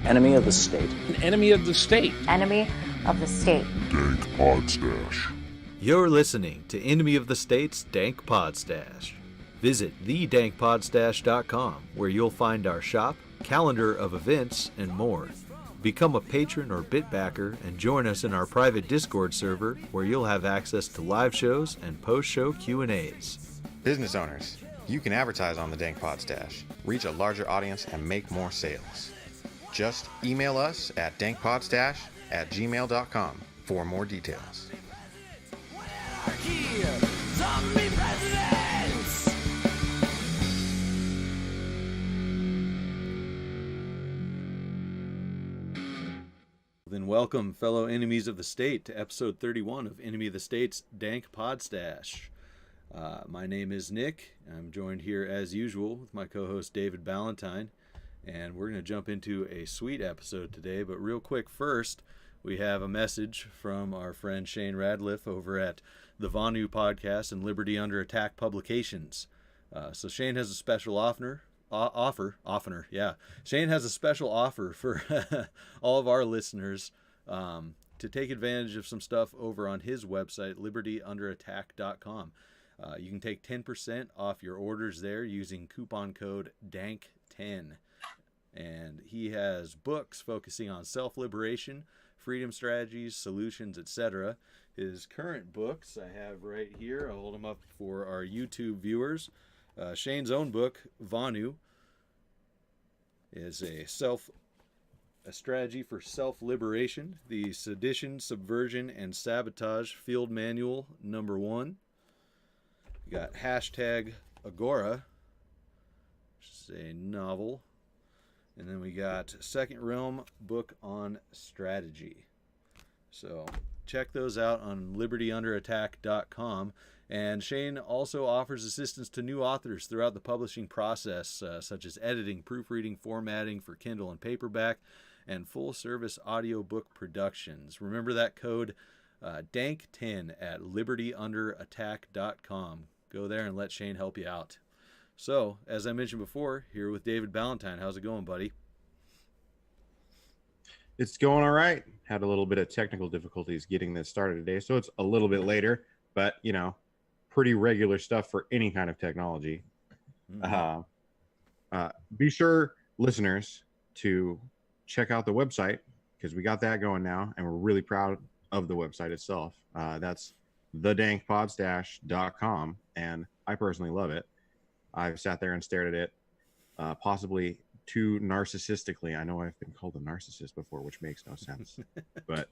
Enemy of the state. An enemy of the state. Enemy of the state. Dank Podstash. You're listening to Enemy of the State's Dank Podstash. Visit thedankpodstash.com where you'll find our shop, calendar of events, and more. Become a patron or BitBacker and join us in our private Discord server where you'll have access to live shows and post-show Q&As. Business owners, you can advertise on the Dank Podstash, reach a larger audience, and make more sales. Just email us at dankpodstash@gmail.com for more details. Then welcome, fellow enemies of the state, to episode 31 of Enemy of the State's Dank Podstash. My name is Nick. I'm joined here as usual with my co-host David Ballantyne, and we're going to jump into a sweet episode today. But real quick first, we have a message from our friend Shane Radliff over at the Vonu Podcast and Liberty Under Attack Publications. So Shane has a special offer. Shane has a special offer for all of our listeners to take advantage of some stuff over on his website, libertyunderattack.com. You can take 10% off your orders there using coupon code DANK10. And he has books focusing on self-liberation, freedom strategies, solutions, etc. His current books I have right here. I'll hold them up for our YouTube viewers. Shane's own book, Vonu, is a strategy for self-liberation, the Sedition, Subversion, and Sabotage Field Manual #1. You got hashtag Agora, which is a novel. And then we got Second Realm book on strategy. So check those out on libertyunderattack.com. And Shane also offers assistance to new authors throughout the publishing process, such as editing, proofreading, formatting for Kindle and paperback, and full-service audiobook productions. Remember that code DANK10 at libertyunderattack.com. Go there and let Shane help you out. So, as I mentioned before, here with David Ballantyne. How's it going, buddy? It's going all right. Had a little bit of technical difficulties getting this started today, so it's a little bit later, but, you know, pretty regular stuff for any kind of technology. Mm-hmm. Be sure, listeners, to check out the website because we got that going now, and we're really proud of the website itself. That's thedankpodstash.com, and I personally love it. I've sat there and stared at it, possibly too narcissistically. I know I've been called a narcissist before, which makes no sense, but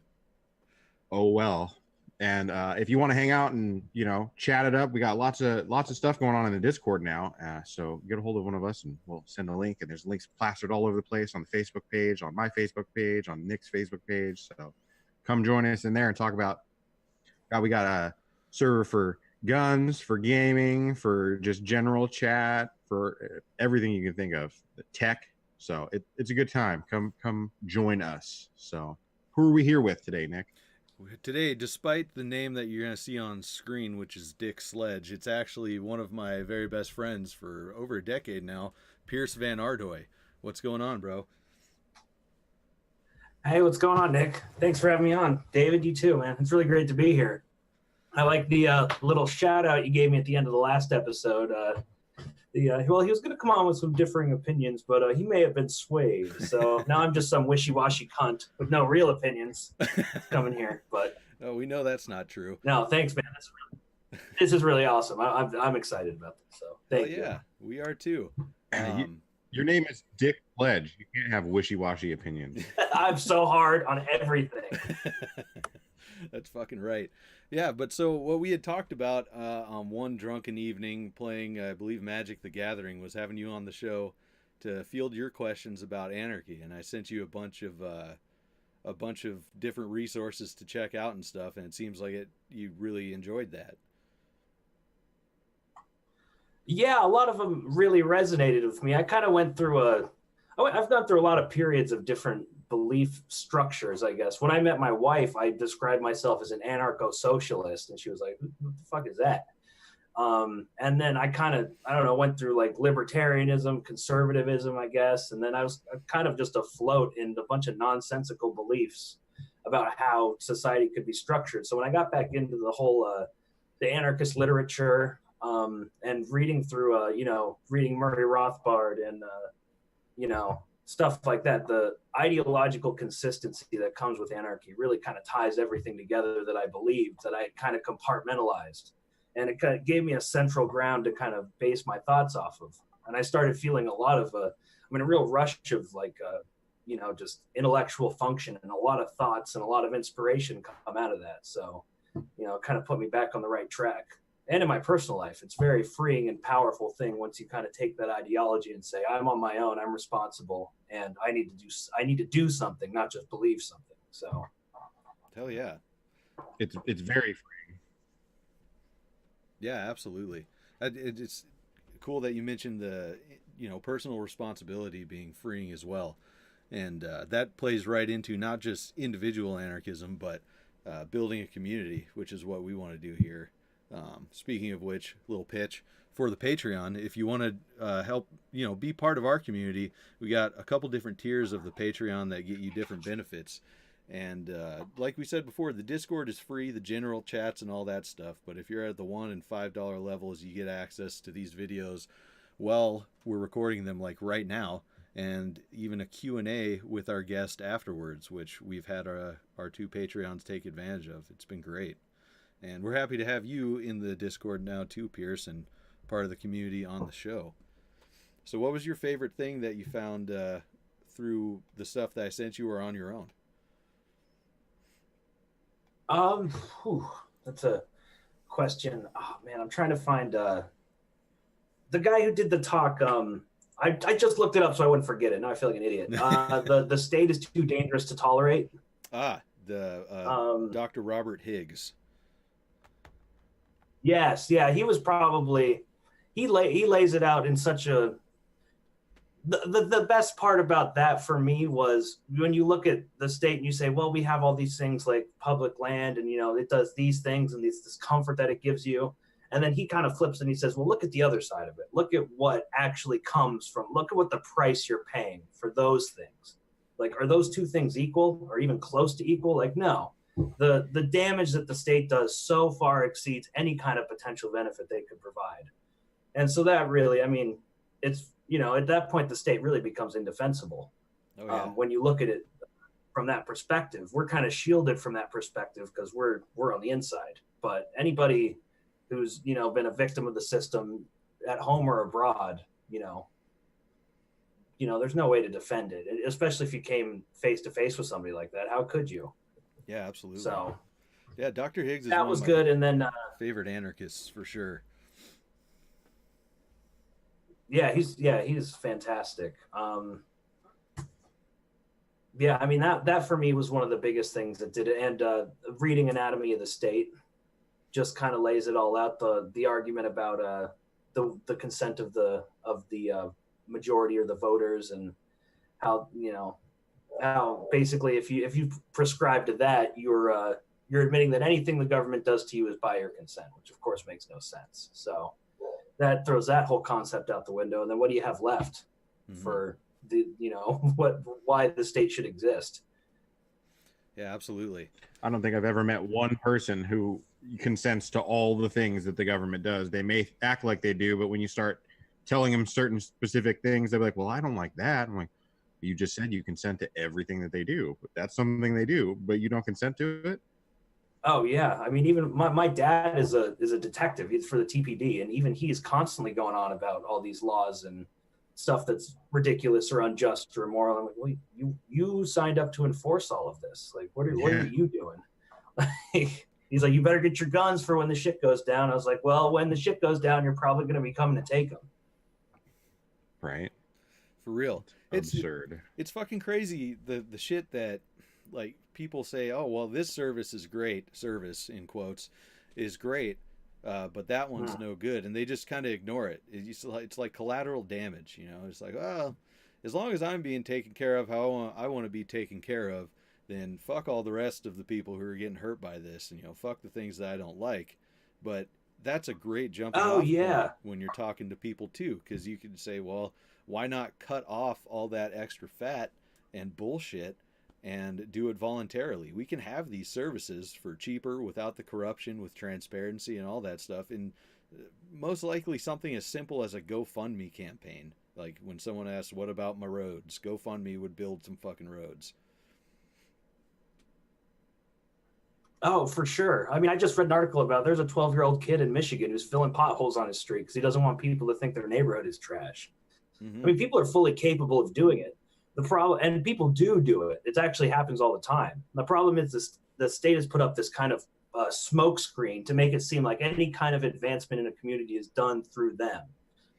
oh well. And if you want to hang out and, you know, chat it up, we got lots of stuff going on in the Discord now. So get a hold of one of us and we'll send a link. And there's links plastered all over the place on the Facebook page, on my Facebook page, on Nick's Facebook page. So come join us in there and talk about. We got a server for guns, for gaming, for just general chat, for everything you can think of, the tech. So it's a good time. Come join us. So who are we here with today, Nick? Today, despite the name that you're going to see on screen, which is Dick Sledge, it's actually one of my very best friends for over a decade now, Pierce Van Ardoy. What's going on, bro? Hey, what's going on, Nick? Thanks for having me on. David, you too, man. It's really great to be here. I like the little shout out you gave me at the end of the last episode. Well, he was going to come on with some differing opinions, but he may have been swayed. So now I'm just some wishy-washy cunt with no real opinions coming here. But oh, we know that's not true. No, thanks, man. This is really awesome. I'm excited about this. So thank you. Yeah, we are too. Your name is Dick Sledge. You can't have wishy-washy opinions. I'm so hard on everything. That's fucking right. Yeah, but so what we had talked about on one drunken evening playing, I believe, Magic the Gathering was having you on the show to field your questions about anarchy, and I sent you a bunch of different resources to check out and stuff, and it seems like you really enjoyed that. Yeah, a lot of them really resonated with me. I kind of went through I've gone through a lot of periods of different belief structures, I guess. When I met my wife, I described myself as an anarcho-socialist, and she was like, what the fuck is that? And then I don't know, went through like libertarianism, conservatism, I guess. And then I was kind of just afloat in a bunch of nonsensical beliefs about how society could be structured. So when I got back into the whole, the anarchist literature, and reading through, reading Murray Rothbard and, stuff like that, the ideological consistency that comes with anarchy really kind of ties everything together that I believed, that I kind of compartmentalized. And it kind of gave me a central ground to kind of base my thoughts off of. And I started feeling a lot of, a real rush of like, just intellectual function, and a lot of thoughts and a lot of inspiration come out of that. So, it kind of put me back on the right track. And in my personal life, it's a very freeing and powerful thing once you kind of take that ideology and say, I'm on my own, I'm responsible, and I need to do something, not just believe something. So, hell yeah, it's very freeing. Yeah, absolutely. It's cool that you mentioned the personal responsibility being freeing as well, and that plays right into not just individual anarchism, but building a community, which is what we want to do here. Speaking of which, little pitch for the Patreon. If you want to help, be part of our community, we got a couple different tiers of the Patreon that get you different benefits. And like we said before, the Discord is free, the general chats and all that stuff. But if you're at the $1 and $5 levels, you get access to these videos while we're recording them, like right now, and even a Q&A with our guest afterwards, which we've had our two Patreons take advantage of. It's been great. And we're happy to have you in the Discord now too, Pierce, and part of the community on the show. So what was your favorite thing that you found through the stuff that I sent you or on your own? That's a question. Oh man, I'm trying to find the guy who did the talk. I just looked it up so I wouldn't forget it. Now I feel like an idiot. The state is too dangerous to tolerate. Dr. Robert Higgs. Yes, yeah, he was probably he lays it out in such a. The best part about that for me was when you look at the state and you say, well, we have all these things like public land and, it does these things and this comfort that it gives you. And then he kind of flips and he says, well, look at the other side of it. Look at what actually comes from, look at what the price you're paying for those things. Like, are those two things equal or even close to equal? Like, no. The damage that the state does so far exceeds any kind of potential benefit they could provide. And so that really, it's, at that point, the state really becomes indefensible. Oh, yeah. When you look at it from that perspective, we're kind of shielded from that perspective because we're on the inside. But anybody who's, been a victim of the system at home or abroad, there's no way to defend it, especially if you came face to face with somebody like that. How could you? Yeah, absolutely. So, yeah, Dr. Higgs is that was good. And then favorite anarchists for sure. Yeah, he's fantastic. That for me was one of the biggest things that did it. And reading Anatomy of the State just kind of lays it all out. The argument about the consent of the majority or the voters, and how basically if you prescribe to that, you're admitting that anything the government does to you is by your consent, which of course makes no sense. So that throws that whole concept out the window. And then what do you have left for the why the state should exist? Yeah, absolutely. I don't think I've ever met one person who consents to all the things that the government does. They may act like they do, but when you start telling them certain specific things, they're like, well, I don't like that. I'm like, you just said you consent to everything that they do, but that's something they do, but you don't consent to it. Oh yeah, even my dad is a detective. He's for the TPD, and even he's constantly going on about all these laws and stuff that's ridiculous or unjust or immoral. I'm like, well, you signed up to enforce all of this. Like, what are you doing? He's like, you better get your guns for when the shit goes down. I was like, well, when the shit goes down, you're probably going to be coming to take them. Right. For real. It's absurd. It's fucking crazy the shit that like people say, oh well, this service is great, service in quotes is great, but that one's no good, and they just kind of ignore it. It's like collateral damage, It's like, well, as long as I'm being taken care of how I want to be taken care of, then fuck all the rest of the people who are getting hurt by this, and fuck the things that I don't like. But that's a great jumping Oh, off yeah. point when you're talking to people too, because you can say, well, why not cut off all that extra fat and bullshit and do it voluntarily? We can have these services for cheaper, without the corruption, with transparency and all that stuff. And most likely something as simple as a GoFundMe campaign. Like when someone asks, what about my roads? GoFundMe would build some fucking roads. Oh, for sure. I mean, I just read an article about there's a 12-year-old kid in Michigan who's filling potholes on his street because he doesn't want people to think their neighborhood is trash. Mm-hmm. I mean, people are fully capable of doing it. The problem, and people do it. It actually happens all the time. The problem is this: the state has put up this kind of smoke screen to make it seem like any kind of advancement in a community is done through them.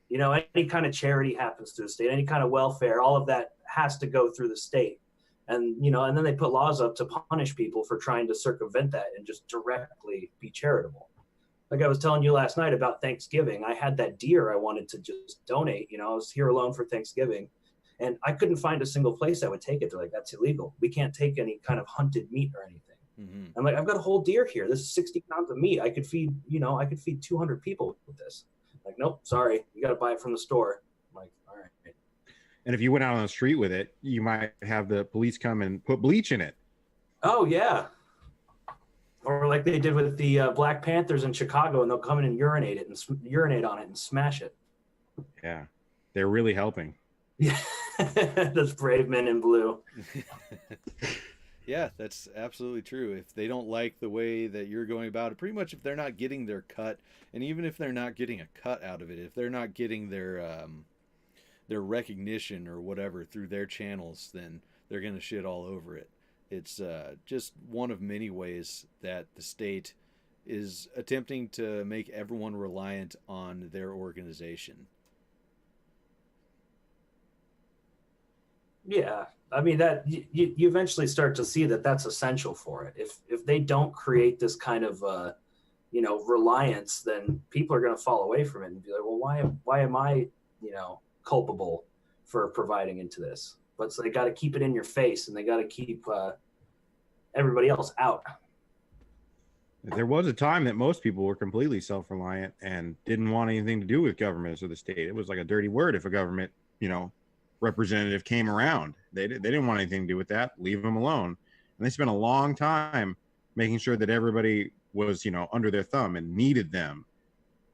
You know, any kind of charity happens through the state, any kind of welfare, all of that has to go through the state. And, you know, and then they put laws up to punish people for trying to circumvent that and just directly be charitable. Like I was telling you last night about Thanksgiving, I had that deer I wanted to just donate. You know, I was here alone for Thanksgiving, and I couldn't find a single place that would take it. They're like, that's illegal. We can't take any kind of hunted meat or anything. Mm-hmm. I'm like, I've got a whole deer here. This is 60 pounds of meat. I could feed 200 people with this. Like, nope, sorry. You got to buy it from the store. I'm like, all right. And if you went out on the street with it, you might have the police come and put bleach in it. Oh, yeah. Or like they did with the Black Panthers in Chicago, and they'll come in and urinate on it and smash it. Yeah, they're really helping. Yeah, those brave men in blue. Yeah, that's absolutely true. If they don't like the way that you're going about it, pretty much if they're not getting their cut, and even if they're not getting a cut out of it, if they're not getting their recognition or whatever through their channels, then they're going to shit all over it. It's just one of many ways that the state is attempting to make everyone reliant on their organization. Yeah, I mean that you eventually start to see that that's essential for it. If they don't create this kind of reliance, then people are going to fall away from it and be like, well, why am I culpable for providing into this? But so they got to keep it in your face, and they got to keep everybody else out. There was a time that most people were completely self-reliant and didn't want anything to do with governments or the state. It was like a dirty word if a government, representative came around. They didn't want anything to do with that. Leave them alone. And they spent a long time making sure that everybody was, under their thumb and needed them.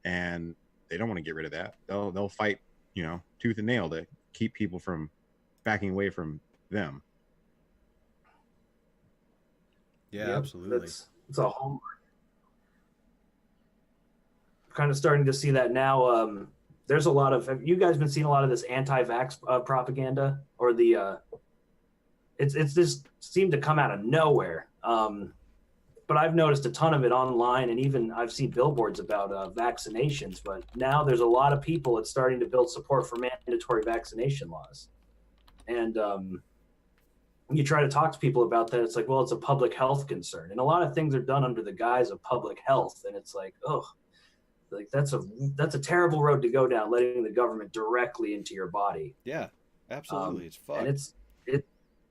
And they don't want to get rid of that. They'll fight, tooth and nail to keep people from backing away from them. Yeah, Yep, absolutely. It's a hallmark. Kind of starting to see that now. There's a lot of, have you guys been seeing a lot of this anti-vax propaganda, or it's just seemed to come out of nowhere. But I've noticed a ton of it online, and even I've seen billboards about vaccinations, but now there's a lot of people that's starting to build support for mandatory vaccination laws. And you try to talk to people about that, it's like, well, it's a public health concern. And a lot of things are done under the guise of public health. And it's like, oh, like that's a terrible road to go down, letting the government directly into your body. Yeah, absolutely. It's fucked. And it's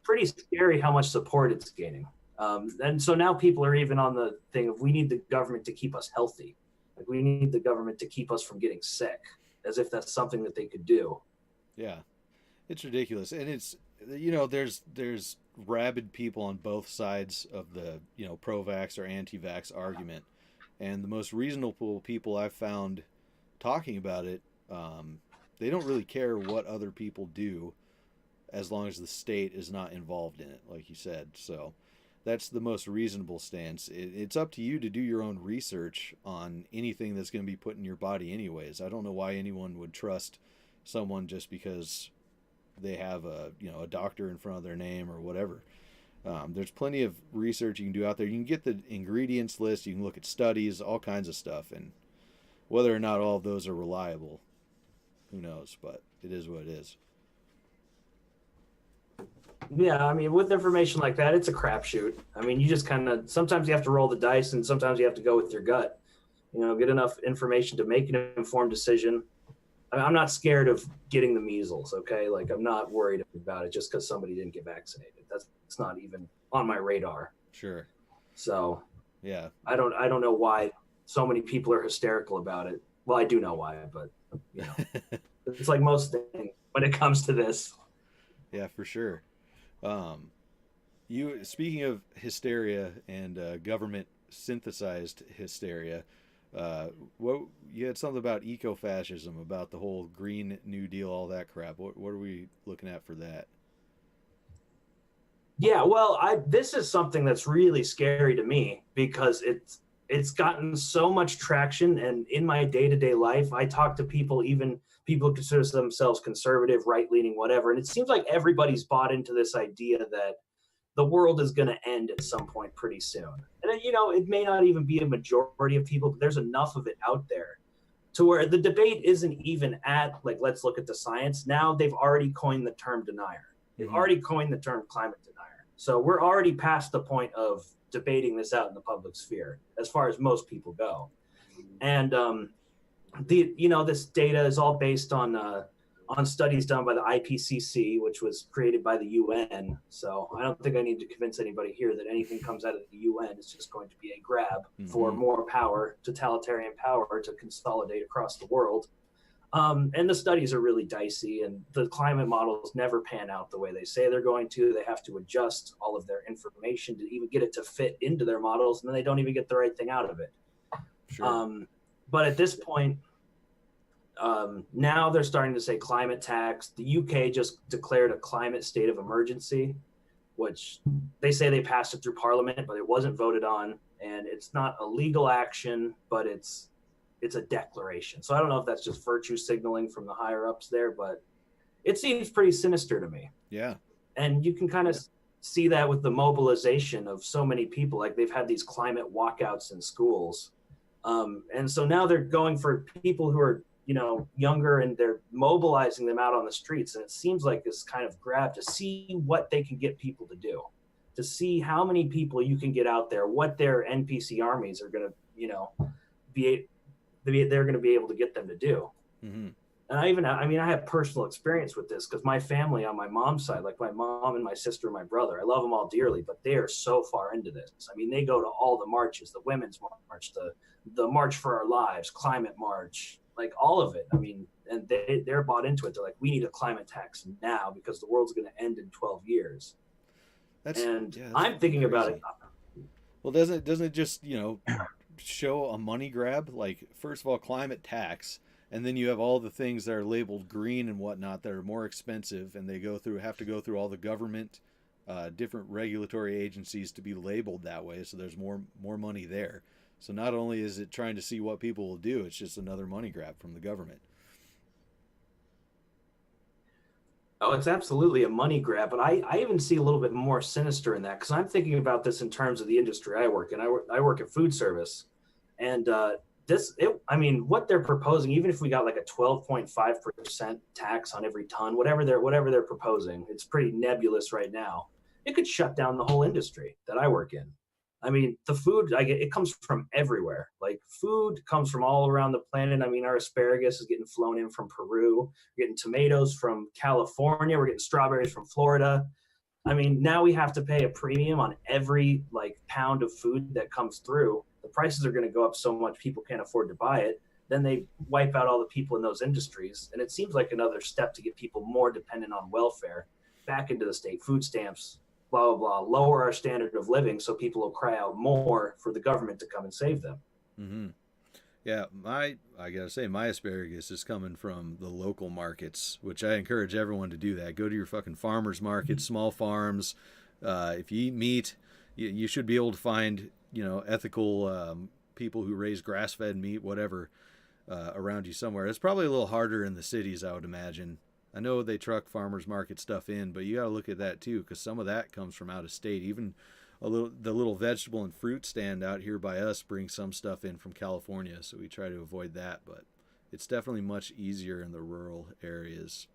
pretty scary how much support it's gaining. And so now people are even on the thing of, we need the government to keep us healthy. Like, we need the government to keep us from getting sick, as if that's something that they could do. Yeah, it's ridiculous. And it's, there's rabid people on both sides of the, pro-vax or anti-vax argument. And the most reasonable people I've found talking about it, they don't really care what other people do as long as the state is not involved in it, like you said. So that's the most reasonable stance. It's up to you to do your own research on anything that's going to be put in your body anyways. I don't know why anyone would trust someone just because they have a doctor in front of their name or whatever. There's plenty of research you can do out there. You can get the ingredients list. You can look at studies, all kinds of stuff. And whether or not all of those are reliable, who knows? But it is what it is. Yeah, I mean, with information like that, it's a crapshoot. I mean, you just sometimes you have to roll the dice, and sometimes you have to go with your gut. Get enough information to make an informed decision. I'm not scared of getting the measles, okay? Like, I'm not worried about it just because somebody didn't get vaccinated. It's not even on my radar. Sure. So yeah, I don't know why so many people are hysterical about it. Well, I do know why, but you know, it's like most things when it comes to this. Yeah, for sure. You speaking of hysteria and government synthesized hysteria, what you had something about eco-fascism, about the whole Green New Deal, all that crap. What are we looking at for that? Yeah, well, this is something that's really scary to me because it's gotten so much traction, and in my day-to-day life, I talk to people, even people who consider themselves conservative, right-leaning, whatever, and it seems like everybody's bought into this idea that the world is going to end at some point pretty soon. And you know, it may not even be a majority of people, but there's enough of it out there to where the debate isn't even at like, let's look at the science. Now they've already coined the term denier. They've already coined the term climate denier. So we're already past the point of debating this out in the public sphere as far as most people go. And this data is all based on studies done by the IPCC, which was created by the UN. So I don't think I need to convince anybody here that anything comes out of the UN is just going to be a grab for more power, totalitarian power to consolidate across the world. And the studies are really dicey, and the climate models never pan out the way they say they're going to. They have to adjust all of their information to even get it to fit into their models, and then they don't even get the right thing out of it. Sure. But at this point, now they're starting to say climate tax. The UK just declared a climate state of emergency, which they say they passed it through Parliament, but it wasn't voted on, and it's not a legal action, but it's a declaration. So I don't know if that's just virtue signaling from the higher ups there, but it seems pretty sinister to me. Yeah. And you can kind of see that with the mobilization of so many people. Like they've had these climate walkouts in schools. And so now they're going for people who are, you know, younger, and they're mobilizing them out on the streets. And it seems like this kind of grab to see what they can get people to do, to see how many people you can get out there, what their NPC armies are going to, you know, they're going to be able to get them to do. And I have personal experience with this because my family on my mom's side, like my mom and my sister and my brother, I love them all dearly, but they are so far into this. I mean, they go to all the marches, the Women's March, the March for Our Lives, Climate March, like all of it. I mean, and they're bought into it. They're like, we need a climate tax now because the world's going to end in 12 years. That's I'm thinking crazy about it. Well, doesn't it just, you know, show a money grab? Like, first of all, climate tax, and then you have all the things that are labeled green and whatnot that are more expensive, and they have to go through all the government, different regulatory agencies to be labeled that way. So there's more money there. So not only is it trying to see what people will do, it's just another money grab from the government. Oh, it's absolutely a money grab, but I even see a little bit more sinister in that, because I'm thinking about this in terms of the industry I work in. I work in food service, and what they're proposing, even if we got like a 12.5% tax on every ton, whatever they're proposing, it's pretty nebulous right now. It could shut down the whole industry that I work in. I mean, the food I get, it comes from everywhere. Like, food comes from all around the planet. I mean, our asparagus is getting flown in from Peru. We're getting tomatoes from California. We're getting strawberries from Florida. I mean, now we have to pay a premium on every pound of food that comes through. The prices are going to go up so much people can't afford to buy it. Then they wipe out all the people in those industries. And it seems like another step to get people more dependent on welfare back into the state, food stamps, blah, blah, blah, lower our standard of living so people will cry out more for the government to come and save them. Mm-hmm. Yeah, I gotta say, my asparagus is coming from the local markets, which I encourage everyone to do that. Go to your fucking farmers market, small farms. If you eat meat, you should be able to find, you know, ethical people who raise grass-fed meat, whatever, around you somewhere. It's probably a little harder in the cities, I would imagine. I know they truck farmers market stuff in, but you got to look at that too, because some of that comes from out of state. Even the little vegetable and fruit stand out here by us brings some stuff in from California, so we try to avoid that. But it's definitely much easier in the rural areas.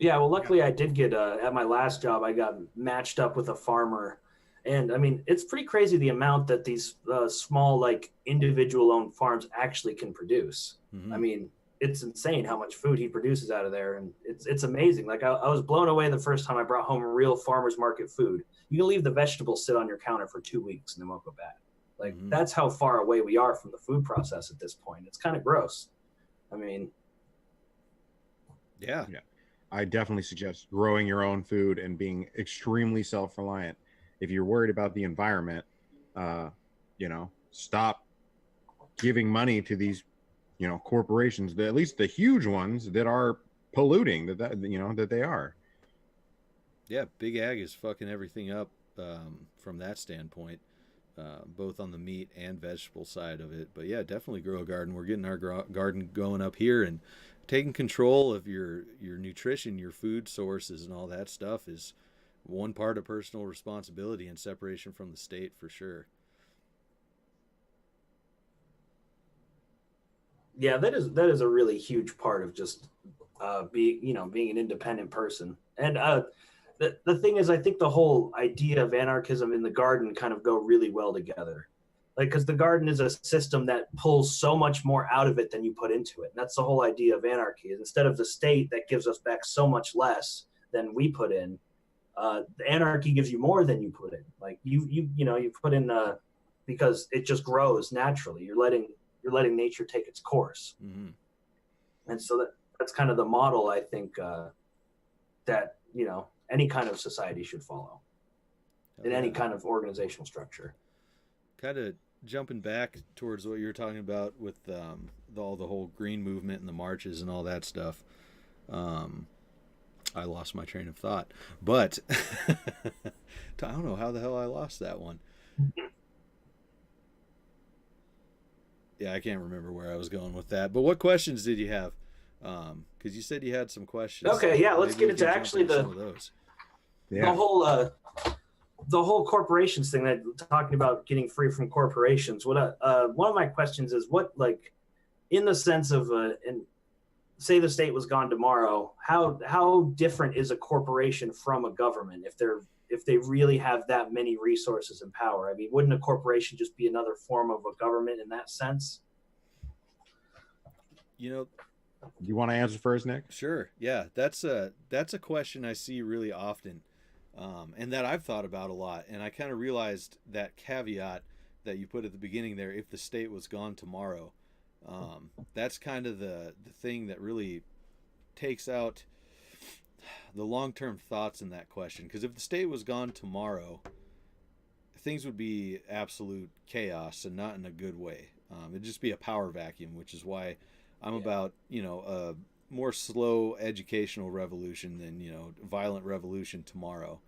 Yeah, well, luckily I did get at my last job, I got matched up with a farmer. And I mean, it's pretty crazy the amount that these small, individual owned farms actually can produce. Mm-hmm. I mean, it's insane how much food he produces out of there. And it's amazing. Like, I was blown away the first time I brought home real farmer's market food. You can leave the vegetables sit on your counter for 2 weeks and they won't go bad. Like Mhm. that's how far away we are from the food process at this point. It's kind of gross. I mean, Yeah. I definitely suggest growing your own food and being extremely self-reliant. If you're worried about the environment, stop giving money to these, corporations, at least the huge ones that are polluting that they are. Yeah, Big Ag is fucking everything up from that standpoint, both on the meat and vegetable side of it. But yeah, definitely grow a garden. We're getting our garden going up here, and taking control of your nutrition, your food sources, and all that stuff is one part of personal responsibility and separation from the state for sure. yeah, that is a really huge part of just being an independent person. And the thing is, I think the whole idea of anarchism in the garden kind of go really well together. Like, because the garden is a system that pulls so much more out of it than you put into it. And that's the whole idea of anarchy. Is instead of the state that gives us back so much less than we put in, the anarchy gives you more than you put in. Like you put in because it just grows naturally. You're letting nature take its course. Mm-hmm. And so that's kind of the model I think that any kind of society should follow in any kind of organizational structure. Kind of jumping back towards what you were talking about with all the whole green movement and the marches and all that stuff. I lost my train of thought, but I don't know how the hell I lost that one. Yeah, I can't remember where I was going with that. But what questions did you have? Because you said you had some questions. Okay, yeah, let's Maybe get into actually some of those. The whole corporations thing, that talking about getting free from corporations. What one of my questions is, what, like, in the sense of and say the state was gone tomorrow, how different is a corporation from a government if they really have that many resources and power? I mean, wouldn't a corporation just be another form of a government in that sense? You want to answer first, Nick? Sure. Yeah, that's a question I see really often. And that I've thought about a lot, and I kind of realized that caveat that you put at the beginning there, if the state was gone tomorrow, that's kind of the thing that really takes out the long-term thoughts in that question. Because if the state was gone tomorrow, things would be absolute chaos, and not in a good way. It'd just be a power vacuum, which is why I'm about a more slow educational revolution than violent revolution tomorrow.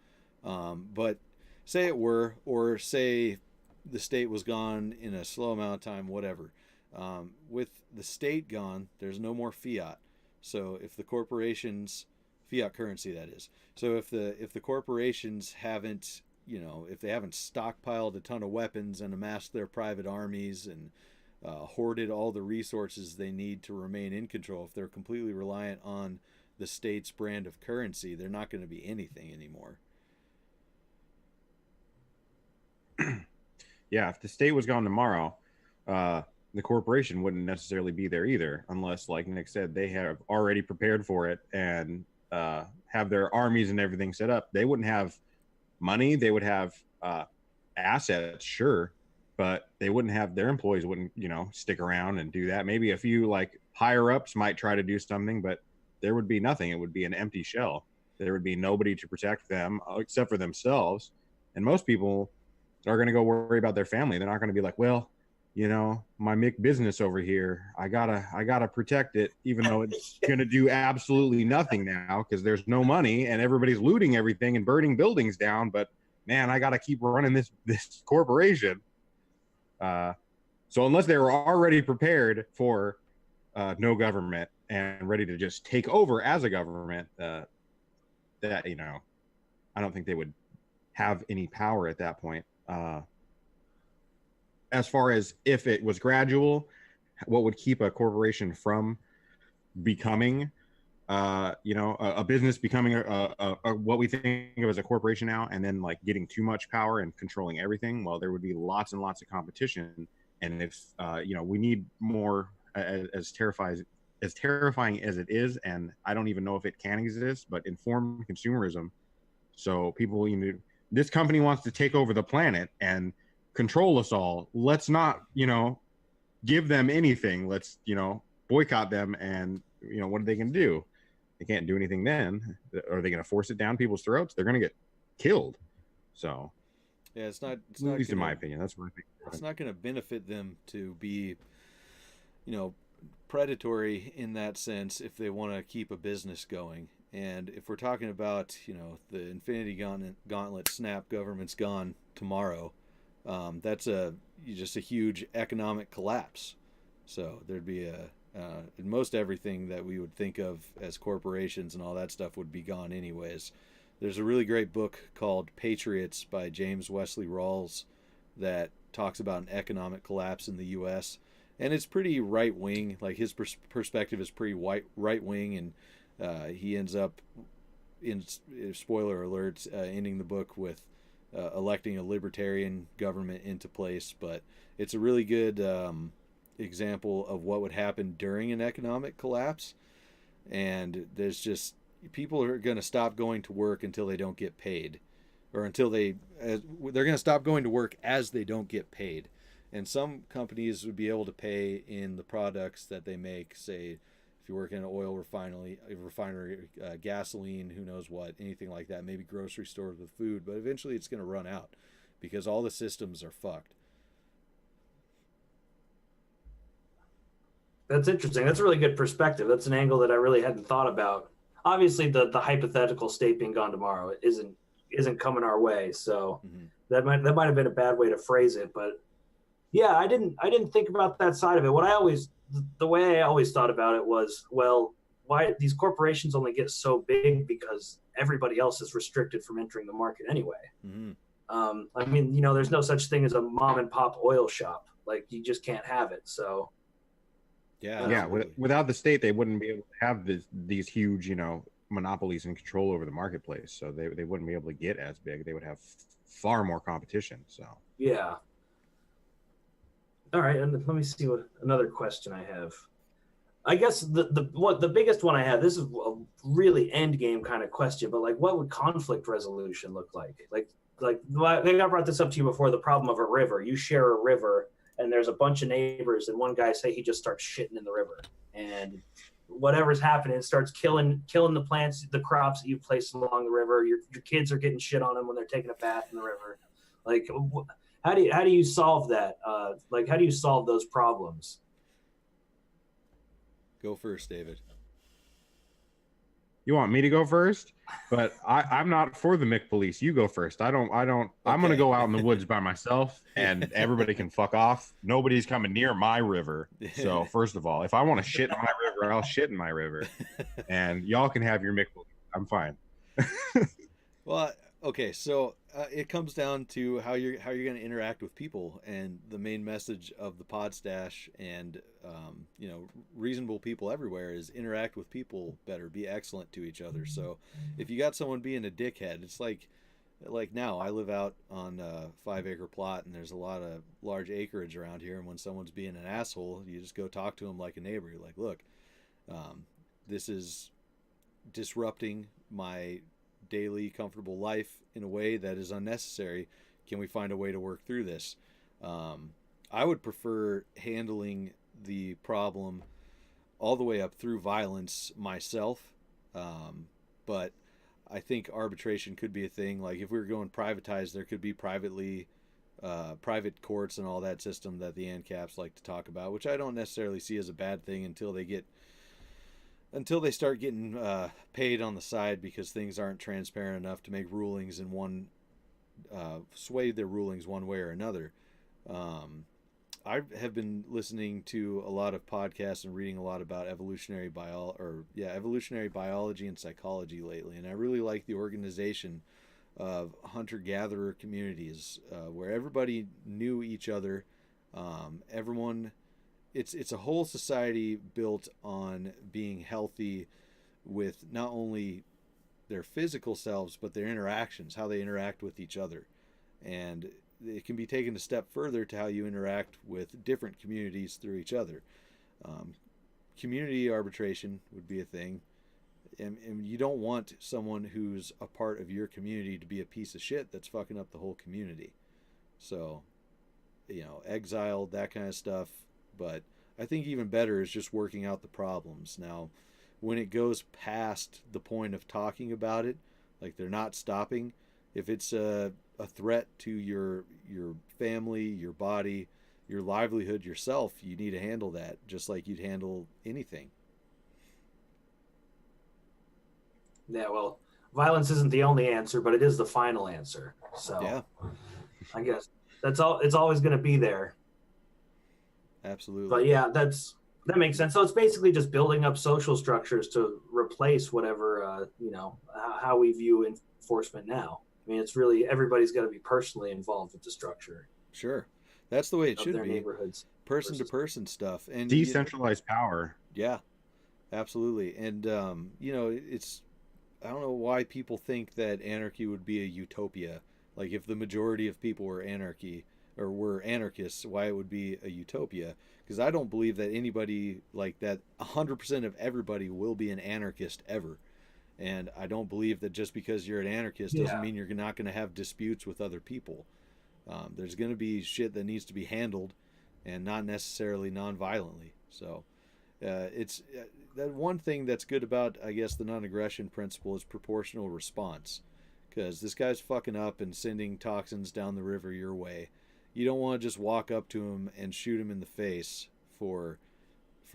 But say it were, or say the state was gone in a slow amount of time, whatever. With the state gone, there's no more fiat. So if the corporations, fiat currency that is, so if the corporations haven't if they haven't stockpiled a ton of weapons and amassed their private armies and hoarded all the resources they need to remain in control, if they're completely reliant on the state's brand of currency, they're not going to be anything anymore. Yeah, if the state was gone tomorrow, the corporation wouldn't necessarily be there either, unless, like Nick said, they have already prepared for it and have their armies and everything set up. They wouldn't have money. They would have assets, sure, but they wouldn't have, their employees wouldn't, stick around and do that. Maybe a few like higher ups might try to do something, but there would be nothing. It would be an empty shell. There would be nobody to protect them except for themselves. And most people are going to go worry about their family. They're not going to be like, well, my Mick business over here, I gotta protect it, even though it's going to do absolutely nothing now because there's no money and everybody's looting everything and burning buildings down. But man, I got to keep running this corporation. So unless they were already prepared for no government and ready to just take over as a government, I don't think they would have any power at that point. As far as if it was gradual, what would keep a corporation from becoming, a business becoming a what we think of as a corporation now, and then like getting too much power and controlling everything? Well, there would be lots and lots of competition, and if we need more, as terrifying as it is, and I don't even know if it can exist, but informed consumerism. So people, this company wants to take over the planet, and control us all. Let's not, give them anything. Let's, boycott them. And, what are they going to do? They can't do anything then. Are they going to force it down people's throats? They're going to get killed. So, yeah, it's not at least in my opinion, that's what I think. It's not going to benefit them to be, predatory in that sense if they want to keep a business going. And if we're talking about, the Infinity Gauntlet snap, government's gone tomorrow, that's just a huge economic collapse. So there'd be most everything that we would think of as corporations and all that stuff would be gone anyways. There's a really great book called Patriots by James Wesley Rawls that talks about an economic collapse in the U.S. And it's pretty right wing. Like his perspective is pretty right wing, and he ends up, in spoiler alerts, ending the book with electing a libertarian government into place. But it's a really good example of what would happen during an economic collapse. And there's just, people are going to stop going to work until they don't get paid, or until they're going to stop going to work as they don't get paid. And some companies would be able to pay in the products that they make. Say, if you work in an oil refinery, gasoline, who knows what, anything like that, maybe grocery stores with food. But eventually it's going to run out because all the systems are fucked. That's interesting. That's a really good perspective. That's an angle that I really hadn't thought about. Obviously, the hypothetical state being gone tomorrow isn't coming our way. So that might have been a bad way to phrase it. But yeah, I didn't think about that side of it. The way I always thought about it was, well, why these corporations only get so big because everybody else is restricted from entering the market anyway. I mean, there's no such thing as a mom and pop oil shop. Like, you just can't have it. So yeah, without the state, they wouldn't be able to have these huge, monopolies and control over the marketplace. So they wouldn't be able to get as big. They would have far more competition. So yeah. All right, and let me see what another question I have. I guess the biggest one I have, this is a really end game kind of question, but like, what would conflict resolution look like? Like I think I brought this up to you before, the problem of a river. You share a river, and there's a bunch of neighbors, and one guy, say he just starts shitting in the river, and whatever's happening, it starts killing the plants, the crops that you've placed along the river. Your kids are getting shit on them when they're taking a bath in the river. Like, how do you solve that? Like, how do you solve those problems? Go first, David. You want me to go first? But I'm not for the Mick police. You go first. I don't. Okay. I'm going to go out in the woods by myself, and everybody can fuck off. Nobody's coming near my river. So first of all, if I want to shit in my river, I'll shit in my river, and y'all can have your Mick police. I'm fine. Well, okay, so it comes down to how you're going to interact with people, and the main message of the Pod Stash and reasonable people everywhere is interact with people better, be excellent to each other. So if you got someone being a dickhead, it's like now I live out on a 5-acre plot, and there's a lot of large acreage around here, and when someone's being an asshole, you just go talk to them like a neighbor. You're like, look, this is disrupting my daily comfortable life in a way that is unnecessary. Can we find a way to work through this? I would prefer handling the problem all the way up through violence myself, but I think arbitration could be a thing. Like, if we were going privatized, there could be private courts and all that system that the ANCAPs like to talk about, which I don't necessarily see as a bad thing until they start getting paid on the side, because things aren't transparent enough to make rulings in one sway their rulings one way or another. I have been listening to a lot of podcasts and reading a lot about evolutionary biology and psychology lately, and I really like the organization of hunter-gatherer communities where everybody knew each other. Everyone. It's a whole society built on being healthy with not only their physical selves, but their interactions, how they interact with each other. And it can be taken a step further to how you interact with different communities through each other. Community arbitration would be a thing. And you don't want someone who's a part of your community to be a piece of shit that's fucking up the whole community. So exiled, that kind of stuff. But I think even better is just working out the problems. Now, when it goes past the point of talking about it, like they're not stopping, if it's a threat to your family, your body, your livelihood, yourself, you need to handle that just like you'd handle anything. Yeah, well, violence isn't the only answer, but it is the final answer. So Yeah, I guess that's all. It's always going to be there. absolutely. But yeah, that makes sense. So it's basically just building up social structures to replace whatever how we view enforcement now. I mean, it's really everybody's got to be personally involved with the structure Sure, that's the way it of should their be. neighborhoods. Person to person stuff, and Decentralized power. yeah, absolutely. And it's, I don't know why people think that anarchy would be a utopia. Like if the majority of people were anarchists, why it would be a utopia? Because I don't believe that anybody like that. 100% of everybody will be an anarchist ever. And I don't believe that just because you're an anarchist doesn't mean you're not going to have disputes with other people. There's going to be shit that needs to be handled, and not necessarily non-violently. So it's that one thing that's good about, I guess, the non-aggression principle is proportional response. Because this guy's fucking up and sending toxins down the river your way. You don't want to just walk up to him and shoot him in the face for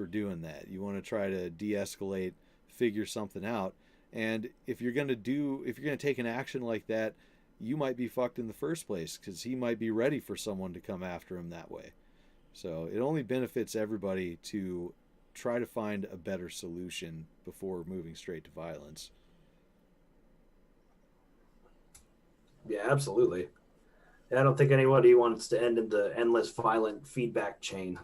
doing that. You want to try to de-escalate, figure something out. And if you're going to take an action like that, you might be fucked in the first place because he might be ready for someone to come after him that way. So it only benefits everybody to try to find a better solution before moving straight to violence. Yeah, absolutely. I don't think anybody wants to end in the endless violent feedback chain,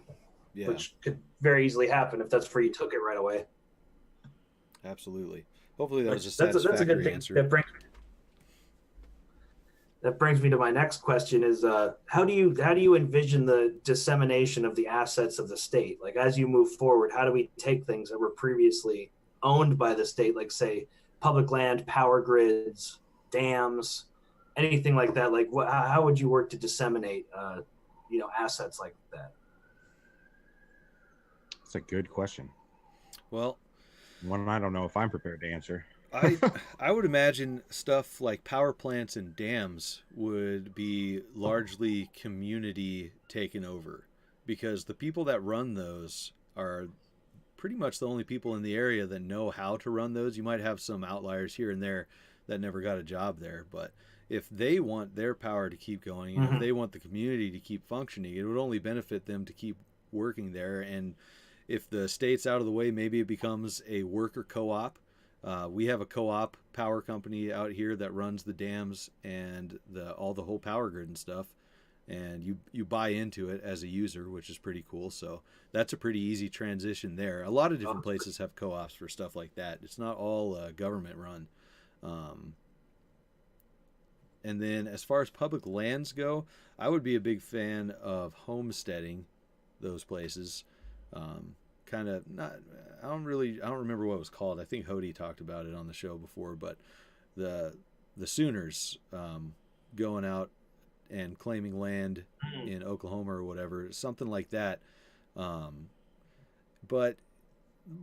Yeah, which could very easily happen if that's where you took it right away. absolutely. Hopefully that was a That's a satisfactory good thing. answer. That brings me to my next question: is how do you envision the dissemination of the assets of the state? Like as you move forward, how do we take things that were previously owned by the state, like say public land, power grids, dams, anything like that? Like how would you work to disseminate assets like that? It's a good question. Well, One I don't know if I'm prepared to answer. I would imagine stuff like power plants and dams would be largely community taken over, because the people that run those are pretty much the only people in the area that know how to run those. You might have some outliers here and there that never got a job there, but if they want their power to keep going, and if they want the community to keep functioning, it would only benefit them to keep working there. And if the state's out of the way, maybe it becomes a worker co-op. We have a co-op power company out here that runs the dams and the whole power grid and stuff, and you buy into it as a user, which is pretty cool. So that's a pretty easy transition there. A lot of different places have co-ops for stuff like that. It's not all government run. And then as far as public lands go, I would be a big fan of homesteading those places. Kind of not. I don't remember what it was called. I think Hody talked about it on the show before, but the Sooners going out and claiming land in Oklahoma or whatever, something like that. But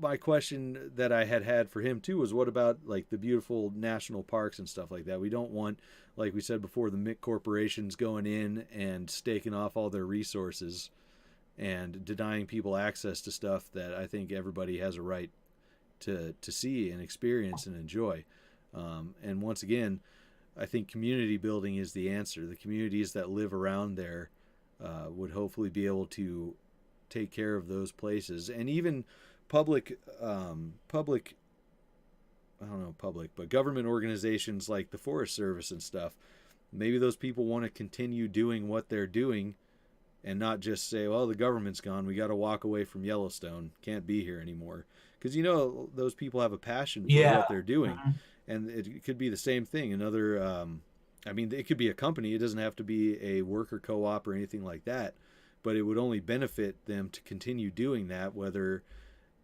my question that I had for him too was, what about like the beautiful national parks and stuff like that? We don't want, like we said before, the MIC corporations going in and staking off all their resources and denying people access to stuff that I think everybody has a right to see and experience and enjoy. And once again, I think community building is the answer. The communities that live around there would hopefully be able to take care of those places. And even public, but government organizations like the Forest Service and stuff, maybe those people want to continue doing what they're doing and not just say, well, the government's gone, we got to walk away from Yellowstone, can't be here anymore. Because, those people have a passion for what they're doing. And it could be the same thing. Another, it could be a company. It doesn't have to be a worker co-op or anything like that. But it would only benefit them to continue doing that, whether